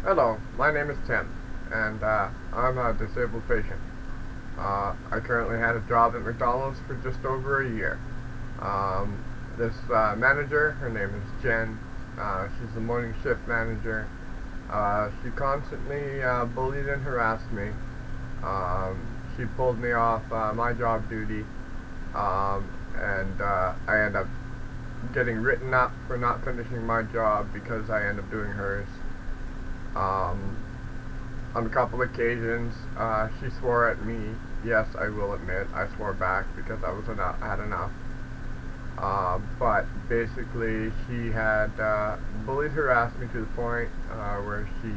Hello, my name is Tim, and I'm a disabled patient. I currently had a job at McDonald's for just over a year. This manager, her name is Jen. She's the morning shift manager. She constantly bullied and harassed me. She pulled me off my job duty, and I end up getting written up for not finishing my job because I end up doing hers. On a couple occasions, she swore at me. Yes, I will admit, I swore back because I had enough. But basically, she had bullied, harassed me to the point where she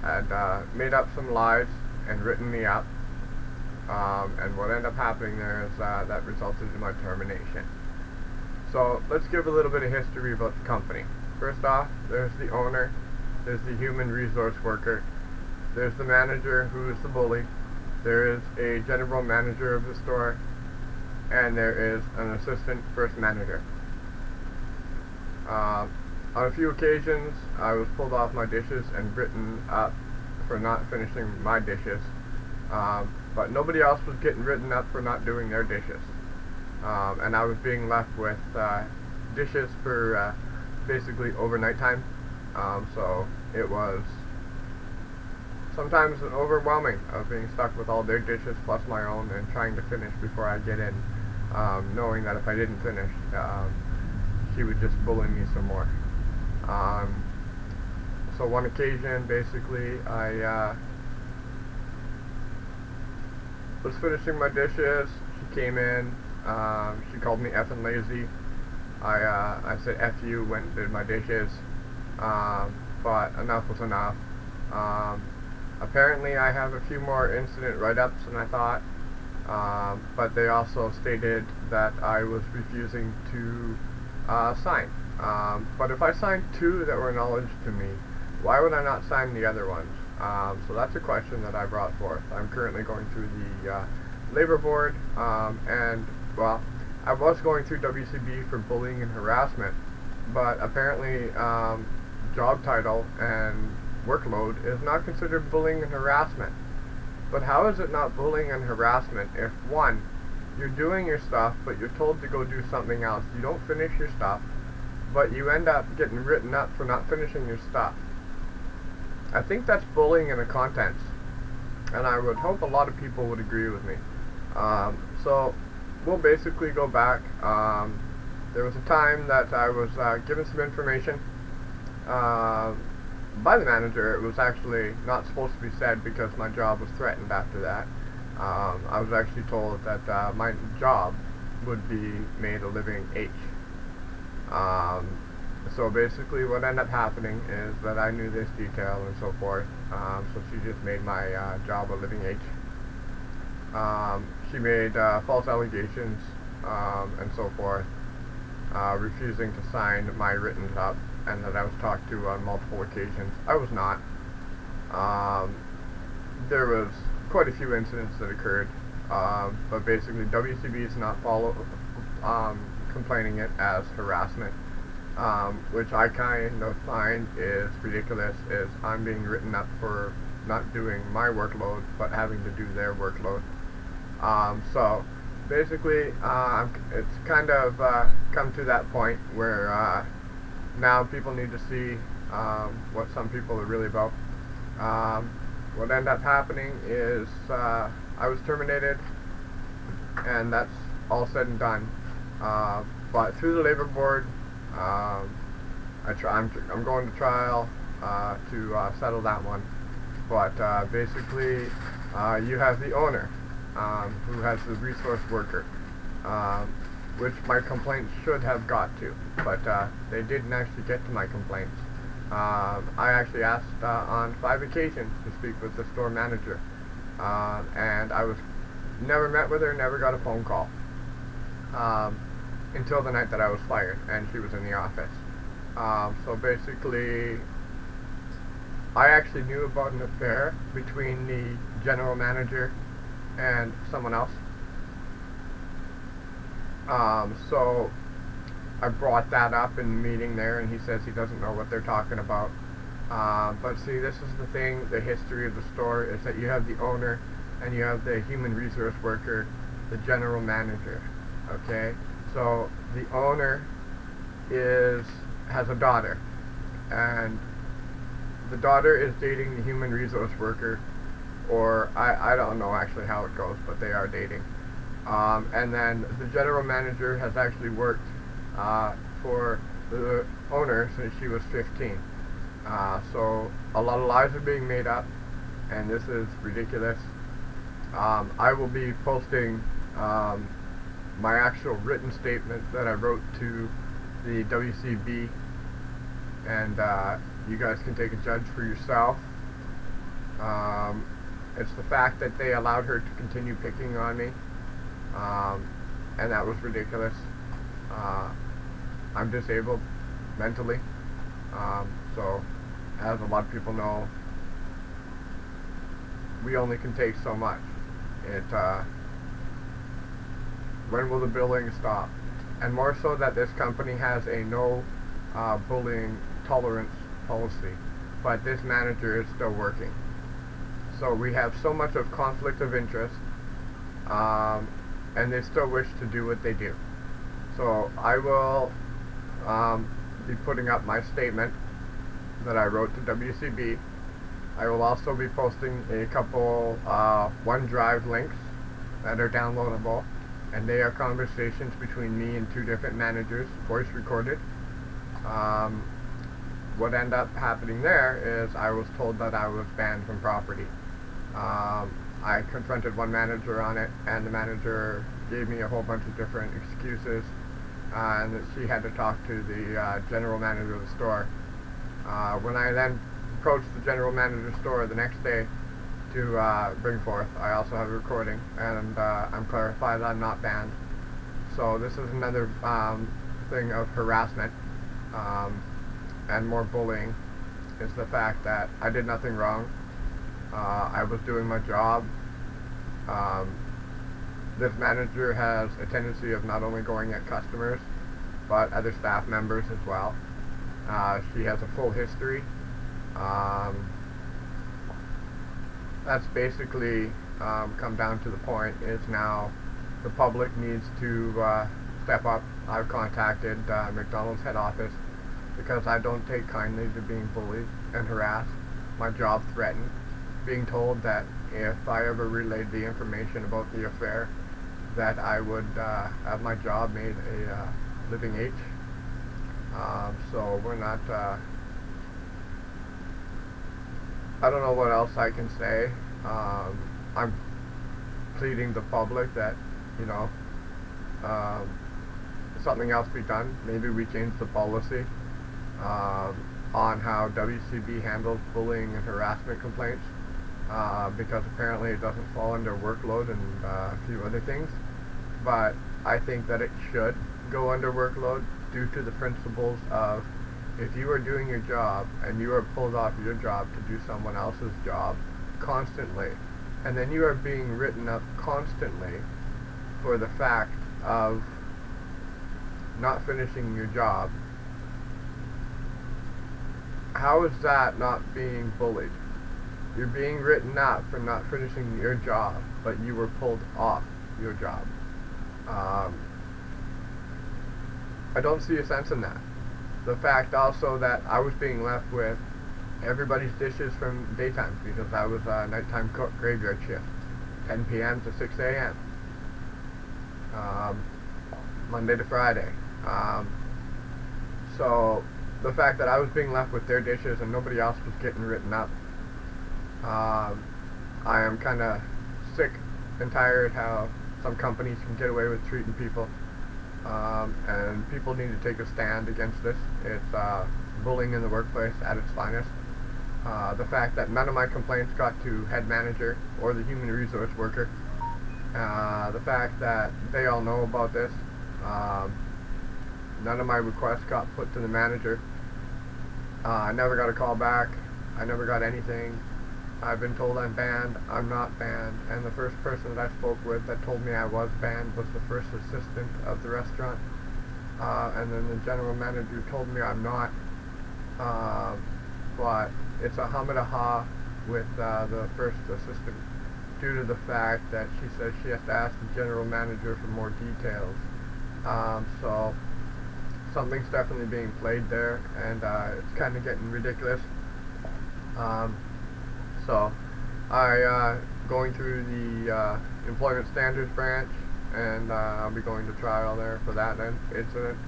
had made up some lies and written me up. And what ended up happening there is that resulted in my termination. So let's give a little bit of history about the company. First off, there's the owner. There's the human resource worker. There's the manager, who is the bully. There is a general manager of the store. And there is an assistant first manager. On a few occasions, I was pulled off my dishes and written up for not finishing my dishes. But nobody else was getting written up for not doing their dishes. And I was being left with dishes for basically overnight time. So it was sometimes overwhelming of being stuck with all their dishes plus my own and trying to finish before I get in, knowing that if I didn't finish, she would just bully me some more. So one occasion, basically, I was finishing my dishes. She came in. She called me effing lazy. I said F you, went and did my dishes. But enough was enough. Apparently I have a few more incident write-ups than I thought, but they also stated that I was refusing to sign. But if I signed two that were acknowledged to me, why would I not sign the other ones? So that's a question that I brought forth. I'm currently going through the labor board, and well, I was going through WCB for bullying and harassment, but apparently job title and workload is not considered bullying and harassment. But how is it not bullying and harassment if, one, you're doing your stuff but you're told to go do something else, you don't finish your stuff, but you end up getting written up for not finishing your stuff? I think that's bullying in a contents, and I would hope a lot of people would agree with me. So we'll basically go back. There was a time that I was given some information by the manager. It was actually not supposed to be said because my job was threatened after that. I was actually told that my job would be made a living H. So basically what ended up happening is that I knew this detail and so forth, so she just made my job a living H. She made false allegations and so forth, refusing to sign my written up, and that I was talked to on multiple occasions. I was not. There was quite a few incidents that occurred, but basically WCB is not complaining it as harassment, which I kind of find is ridiculous. Is I'm being written up for not doing my workload, but having to do their workload. So basically, it's kind of come to that point where now people need to see what some people are really about. What ended up happening is I was terminated, and that's all said and done. But through the labor board, I'm going to trial to settle that one. But basically, you have the owner, who has the resource worker, which my complaints should have got to, but they didn't actually get to my complaints. I actually asked on 5 occasions to speak with the store manager, and I was never met with her, never got a phone call, until the night that I was fired, and she was in the office. So basically, I actually knew about an affair between the general manager and someone else. So I brought that up in the meeting there, and he says he doesn't know what they're talking about. But see, this is the thing, the history of the store is that you have the owner and you have the human resource worker, the general manager. Okay? So the owner has a daughter, and the daughter is dating the human resource worker, or I don't know actually how it goes, but they are dating. And then the general manager has actually worked for the owner since she was 15. So a lot of lies are being made up, and this is ridiculous. I will be posting my actual written statement that I wrote to the WCB, and you guys can take a judge for yourself. It's the fact that they allowed her to continue picking on me, and that was ridiculous. I'm disabled mentally, so as a lot of people know, we only can take so much. When will the bullying stop? And more so that this company has a no bullying tolerance policy, but this manager is still working. So we have so much of conflict of interest, and they still wish to do what they do. So I will be putting up my statement that I wrote to WCB. I will also be posting a couple OneDrive links that are downloadable, and they are conversations between me and 2 different managers, voice recorded. What ended up happening there is I was told that I was banned from property. I confronted one manager on it, and the manager gave me a whole bunch of different excuses, and that she had to talk to the general manager of the store. When I then approached the general manager of the store the next day to bring forth, I also have a recording, and I'm clarified that I'm not banned. So this is another thing of harassment and more bullying, is the fact that I did nothing wrong. I was doing my job. This manager has a tendency of not only going at customers, but other staff members as well. She has a full history. That's basically come down to the point is now the public needs to step up. I've contacted McDonald's head office because I don't take kindly to being bullied and harassed, my job threatened, being told that if I ever relayed the information about the affair, that I would have my job made a living H. So we're not, I don't know what else I can say. I'm pleading the public that, you know, something else be done. Maybe we change the policy on how WCB handles bullying and harassment complaints, because apparently it doesn't fall under workload and a few other things. But I think that it should go under workload due to the principles of, if you are doing your job and you are pulled off your job to do someone else's job constantly, and then you are being written up constantly for the fact of not finishing your job, how is that not being bullied? You're being written up for not finishing your job, but you were pulled off your job. I don't see a sense in that. The fact also that I was being left with everybody's dishes from daytime, because I was a nighttime cook, graveyard shift, 10 p.m. to 6 a.m. Monday to Friday. So the fact that I was being left with their dishes and nobody else was getting written up, I am kind of sick and tired how some companies can get away with treating people, and people need to take a stand against this. It's bullying in the workplace at its finest. The fact that none of my complaints got to head manager or the human resource worker, the fact that they all know about this, none of my requests got put to the manager. I never got a call back. I never got anything. I've been told I'm banned. I'm not banned. And the first person that I spoke with that told me I was banned was the first assistant of the restaurant. And then the general manager told me I'm not. but it's a hum and a ha with the first assistant due to the fact that she says she has to ask the general manager for more details. So something's definitely being played there, and it's kind of getting ridiculous. So I going through the employment standards branch, and I'll be going to trial there for that incident.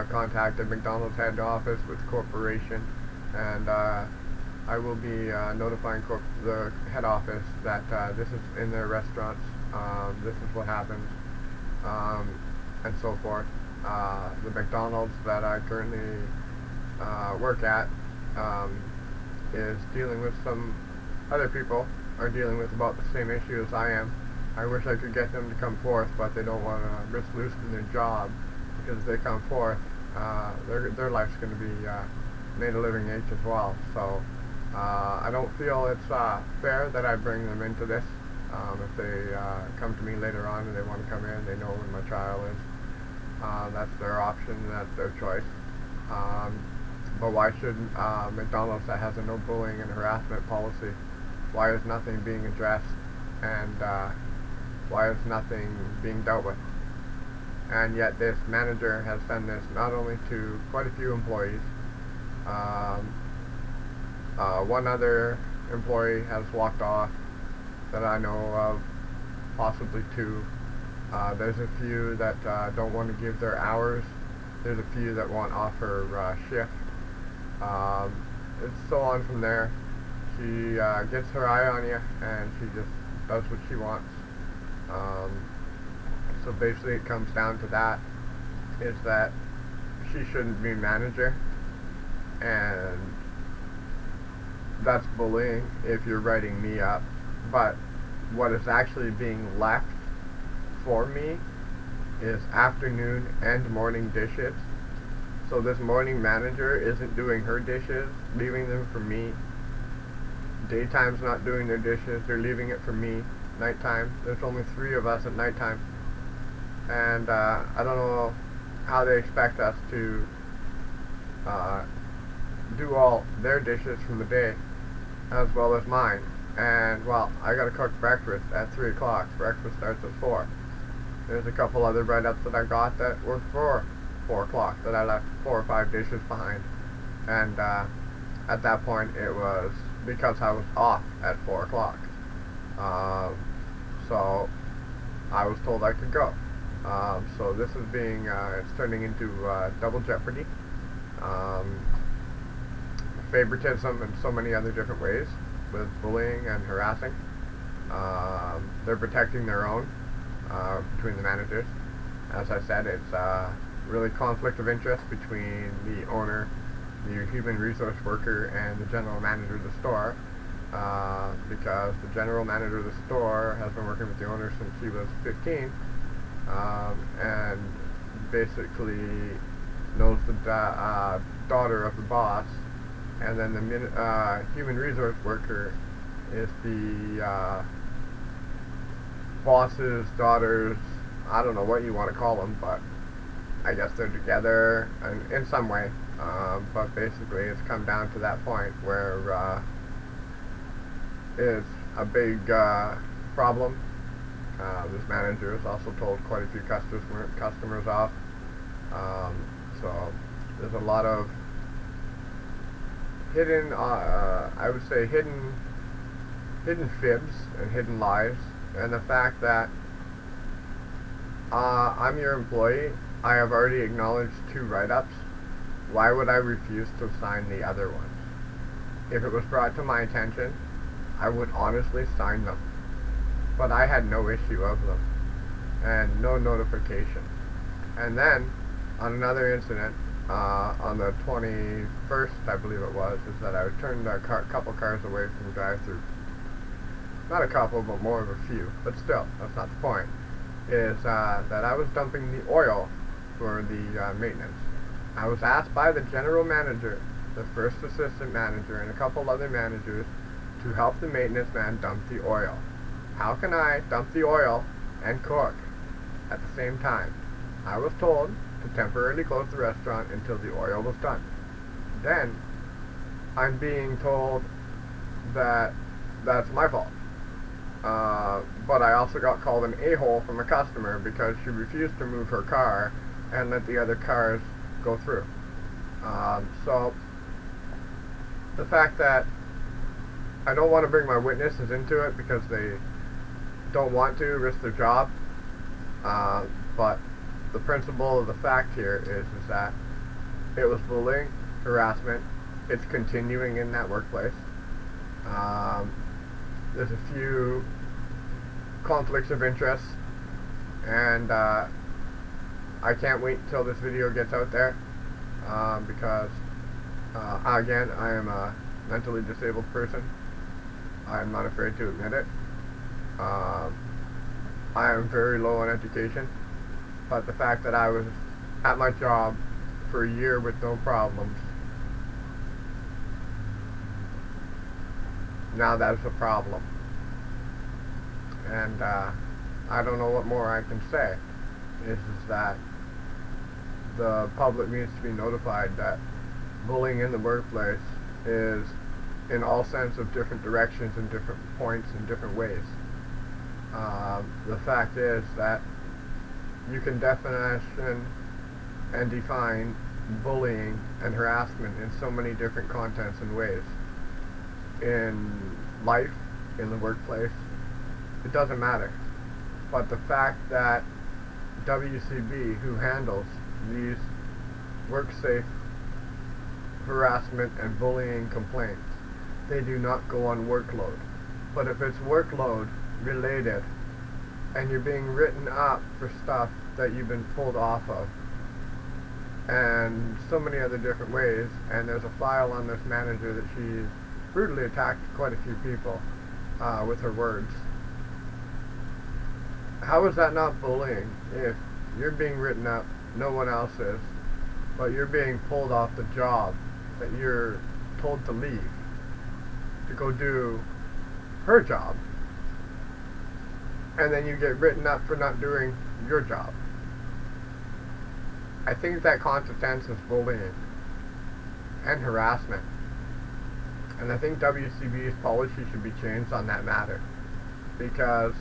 Contacted McDonald's head office with corporation, and I will be notifying the head office that this is in their restaurants, this is what happens, and so forth. The McDonald's that I currently work at is dealing with some other people are dealing with about the same issue as I am. I wish I could get them to come forth, but they don't want to risk losing their job, because if they come forth, their life's going to be made a living wage as well. So I don't feel it's fair that I bring them into this. If they come to me later on and they want to come in, they know when my trial is. That's their option, that's their choice. But why should McDonald's, that has a no bullying and harassment policy, why is nothing being addressed, and why is nothing being dealt with? And yet this manager has done this not only to quite a few employees. One other employee has walked off that I know of, possibly two. There's a few that don't want to give their hours. There's a few that want off her shift. It's so on from there. She gets her eye on you, and she just does what she wants. So basically it comes down to that, is that she shouldn't be manager, and that's bullying if you're writing me up. But what is actually being left for me is afternoon and morning dishes. So this morning manager isn't doing her dishes, leaving them for me. Daytime's not doing their dishes, they're leaving it for me. Nighttime, there's only 3 of us at nighttime. And I don't know how they expect us to do all their dishes from the day as well as mine. And well, I gotta cook breakfast at 3 o'clock. Breakfast starts at 4. There's a couple other write-ups that I got that were for 4 o'clock that I left 4 or 5 dishes behind. And at that point it was because I was off at 4 o'clock. So I was told I could go. So this is being, it's turning into double jeopardy, favoritism, and so many other different ways with bullying and harassing. They're protecting their own between the managers. As I said, it's really conflict of interest between the owner, the human resource worker, and the general manager of the store, because the general manager of the store has been working with the owner since he was 15, and basically knows the daughter of the boss, and then the human resource worker is the boss's daughter's, I don't know what you want to call them, but I guess they're together in some way. But basically it's come down to that point where it's a big problem. This manager has also told quite a few customers off. So there's a lot of hidden, I would say hidden fibs and hidden lies, and the fact that I'm your employee. I have already acknowledged 2 write-ups. Why would I refuse to sign the other ones? If it was brought to my attention, I would honestly sign them. But I had no issue of them, and no notification. And then, on another incident, on the 21st, I believe it was, is that I turned a couple cars away from the drive-thru. Not a couple, but more of a few. But still, that's not the point. Is that I was dumping the oil for the maintenance. I was asked by the general manager, the first assistant manager, and a couple other managers to help the maintenance man dump the oil. How can I dump the oil and cook at the same time? I was told to temporarily close the restaurant until the oil was done. Then I'm being told that that's my fault. But I also got called an a-hole from a customer because she refused to move her car and let the other cars go through. So the fact that I don't want to bring my witnesses into it because they don't want to risk their job, but the principle of the fact here is that it was bullying, harassment. It's continuing in that workplace. There's a few conflicts of interest, and I can't wait until this video gets out there, because again, I am a mentally disabled person. I am not afraid to admit it. I am very low on education, but the fact that I was at my job for a year with no problems, now that's a problem. And I don't know what more I can say. Is that the public needs to be notified that bullying in the workplace is in all sense of different directions and different points in different ways. The fact is that you can definition and define bullying and harassment in so many different contents and ways. In life, in the workplace, it doesn't matter. But the fact that WCB, who handles these work-safe harassment and bullying complaints, they do not go on workload. But if it's workload related and you're being written up for stuff that you've been pulled off of and so many other different ways, and there's a file on this manager that she's brutally attacked quite a few people with her words, how is that not bullying? If you're being written up, no one else is, but you're being pulled off the job that you're told to leave to go do her job, and then you get written up for not doing your job. I think that constitutes as bullying and harassment, and I think WCB's policy should be changed on that matter, because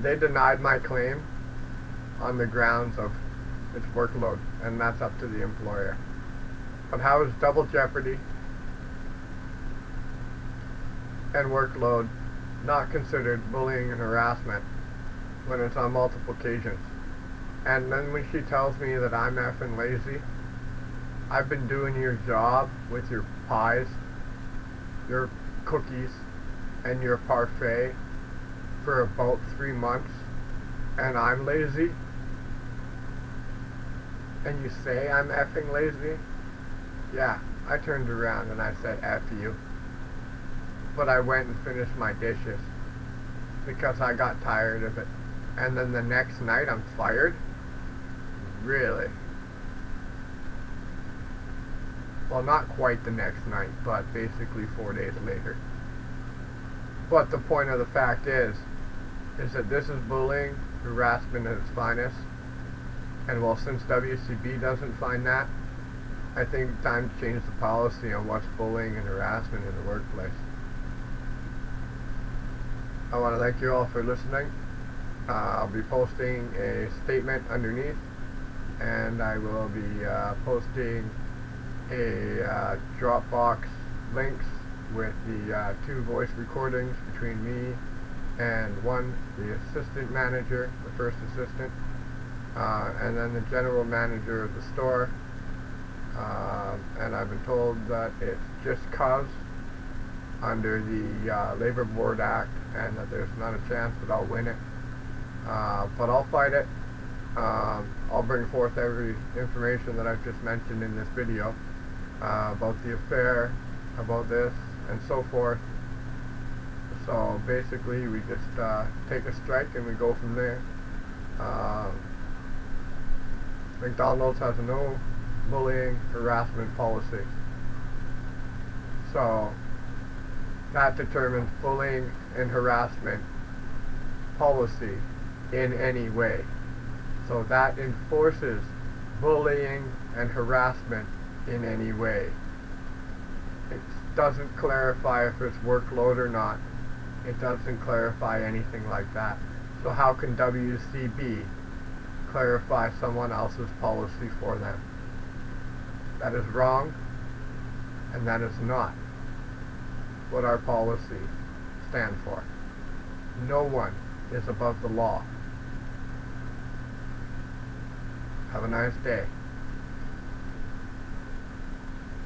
they denied my claim on the grounds of its workload, and that's up to the employer. But how is double jeopardy and workload not considered bullying and harassment when it's on multiple occasions? And then when she tells me that I'm effing lazy, I've been doing your job with your pies, your cookies, and your parfait for about 3 months, and I'm lazy? And you say I'm effing lazy? Yeah, I turned around and I said F you. But I went and finished my dishes because I got tired of it. And then the next night I'm fired? Really? Well, not quite the next night, but basically 4 days later. But the point of the fact is that this is bullying, harassment at its finest. And well, since WCB doesn't find that, I think it's time to change the policy on what's bullying and harassment in the workplace. I want to thank you all for listening. I'll be posting a statement underneath, and I will be posting a Dropbox links with the 2 voice recordings between me and one, the assistant manager, the first assistant, and then the general manager of the store. And I've been told that it's just cause under the Labor Board Act, and that there's not a chance that I'll win it. But I'll fight it. I'll bring forth every information that I've just mentioned in this video about the affair, about this, and so forth. So basically we just take a strike and we go from there. McDonald's has a no bullying, harassment policy. So that determines bullying and harassment policy in any way. So that enforces bullying and harassment in any way. doesn't clarify if it's workload or not. It doesn't clarify anything like that. So how can WCB clarify someone else's policy for them? That is wrong, and that is not what our policies stand for. No one is above the law. Have a nice day.